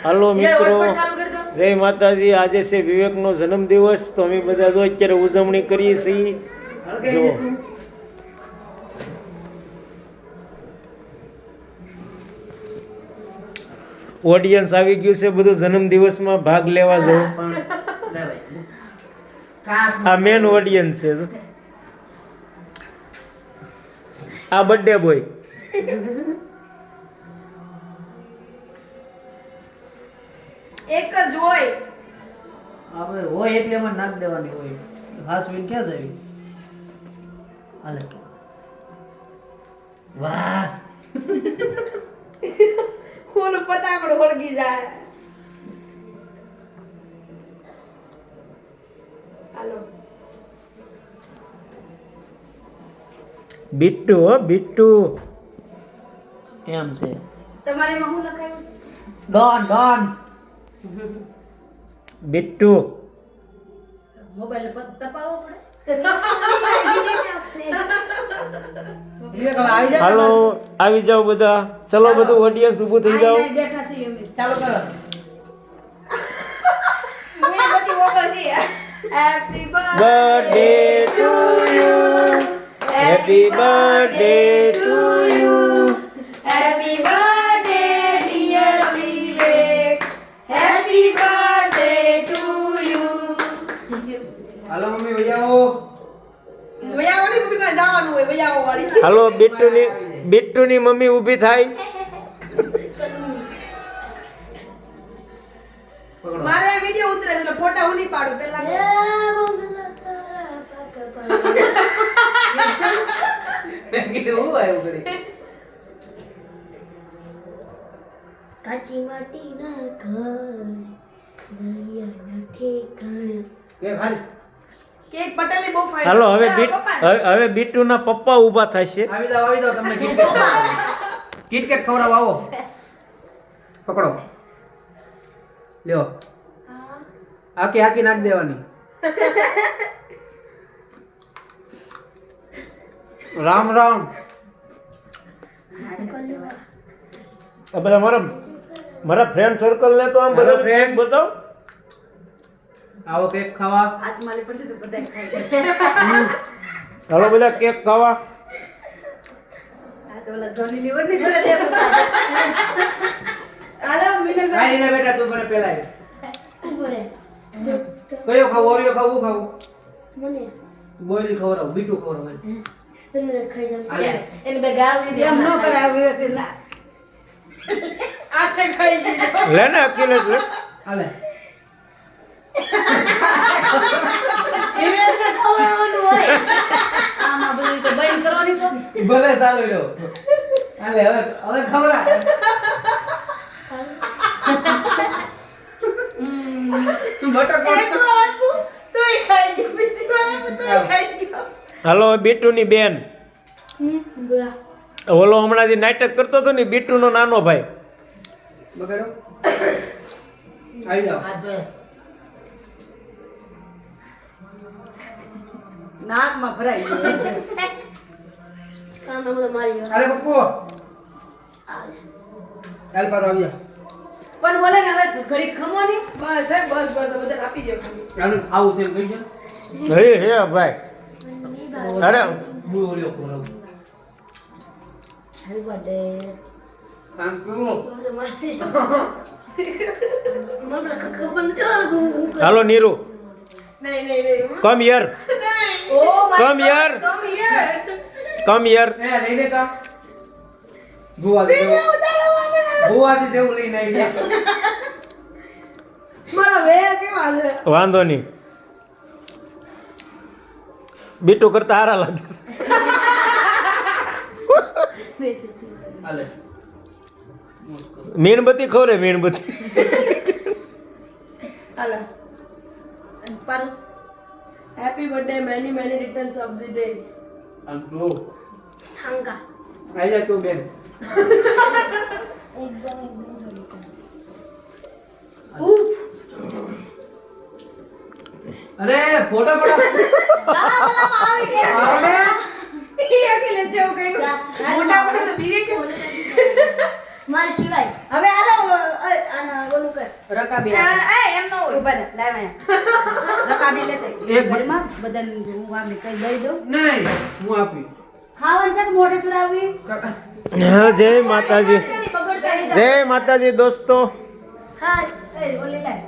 હાલો મિત્રો, જય માતાજી. આજે છે વિવેકનો જન્મદિવસ, તો અમે બધા જો અત્યારે ઉજવણી કરીએ છીએ. જો ઓડિયન્સ આવી ગયું છે, બધું જન્મદિવસમાં ભાગ લેવા જવું. આ મેન ઓડિયન્સ છે. આ બર્થડે બોય. એક જ હોય આપણે હોય એટલે એમાં નાખ દેવાની હોય. હાસ વિન ક્યાં જાય? હાલે. વાહ, ફૂલ પતાકડો વળગી જાય. હાલો બિટ્ટુ, હો બિટ્ટુ. એમ છે. તમારે એમાં શું લખાયું? Don Don Bittu. મોબાઈલ પર તપાવો પડે. વિવેક હવે આવી જા. હાલો આવી જાઓ બધા. ચલો બધું ઓડિયન્સ ઊભું થઈ જાઓ. આઈને બેઠા છીએ અમે. ચાલો કરો. હું એ બધી વગર છીએ. Happy birthday to you, happy birthday to you. Happy birthday dear Vivek. Happy birthday to you. હાલો મમ્મી વજાવો. વયાઓની મમ્મી પાસે જવાનું હોય, વયાઓ વાળી. હાલો બિટ્ટુની મમ્મી ઊભી થાય. પકડો. મારે આ વિડિયો ઉતરે એટલે ફોટા હું નહીં પાડું પહેલા. મેં કીધું હું આવ્યું કરી. કાચી માટીના ઘર નળિયાના ઠેકાણા. કે ખાલી કેક પટેલી બહુ ફાઇન. હાલો હવે બિટ્ટુના પપ્પા ઊભા થશે. આવી જાઓ તમને કિટકેટ કિટકેટ ખવડાવ આવો. પકડો. લ્યો. આખી આખી નાખ દેવાની. રામ રામ. આ બધા મારા ફ્રેન્ડ સર્કલ ને તો આમ Hello, બધા friend. બતાવો. આવો કેક ખાવા. હાથમાં લે પડશે તો બધાય ખાઈ. હાલો બધા કેક ખાવા. આ તો ઓલા જોની લીવર ની કરે દે. હાલો મિનલ આ લીધા બેટા તું કરે પેલા. ઉભો રહે. કયો ખાવ? ઓરિયો ખાવું ખાવું? મને બોયલી ખવડાવ, બીટું ખવડાવ. તમને ખાઈ જાવ. હાલે. એને બે ગાલ દીધી એમ ન કરાય વિવેક ના. આથે ખાઈ ગઈ. લે ને અકેલે જ લે. હાલે. વિવેક ને ખવડાવવાનું હોય. આમાં બધું તો બંધ કરવાની તો. ભલે ચાલુ રહ્યો. હાલે હવે ખવડા. તું બટક એક વાર આપું તોય ખાઈ ગઈ, બીજી વાર આપું તોય ખાઈ ગયો. હાલો બિટ્ટુની બેન. બોલા. ઓલો હમણાં જે નાટક કરતો હતો ને બિટ્ટુનો નાનો ભાઈ. બગાડો. આવી જાઓ. નાકમાં ભરાઈ ગયો. કાના મને મારી ગયો. હાલે પપ્પુ. હાલ પારો આવી જા. પણ બોલે ને હવે ઘડી ખમો ની. બસ હે બસ બધા આપી દો ખાલી. હાલ ખાવું છે એમ કહી છે. હે ભાઈ. અરે હું ઓરિયો ખવડાવું. Happy birthday. કામ કરું. મને ખબર નથી. હાલો નીરુ, નહીં. Come here, oh my Come here. Come here. Come here. એ લઈ લેતા. ભુવાજી જેવું લઈને આવી ગયા. મારા વે કેવા છે? વાંધો નહીં. બિટ્ટુ કરતા હારા લાગે છે. હાલે. મીણબત્તી ખવરે મીણબત્તી. હાલો. પર happy birthday many returns of the day. આમ લો. થાંગા. આવી જા તું બેન. એકદમ અરે ફોટો પડાવ. આવી ગયા. આવો ને. એ અકેલે જેવું કઈ મોટા મોટા તો વિવેક મારી સિવાય હવે આનો આના ઓલું કર રકાબી ઉભા રહે, લાવ અહીંયા. રકાબી લેતે. એક ઘરમાં બધાને હું આમને કઈ દઈ દઉં. નહીં હું આપી ખાવાનું છે કે મોઢે ચડાવવી? જય માતાજી, જય માતાજી દોસ્તો. હા એ ઓલી લાય.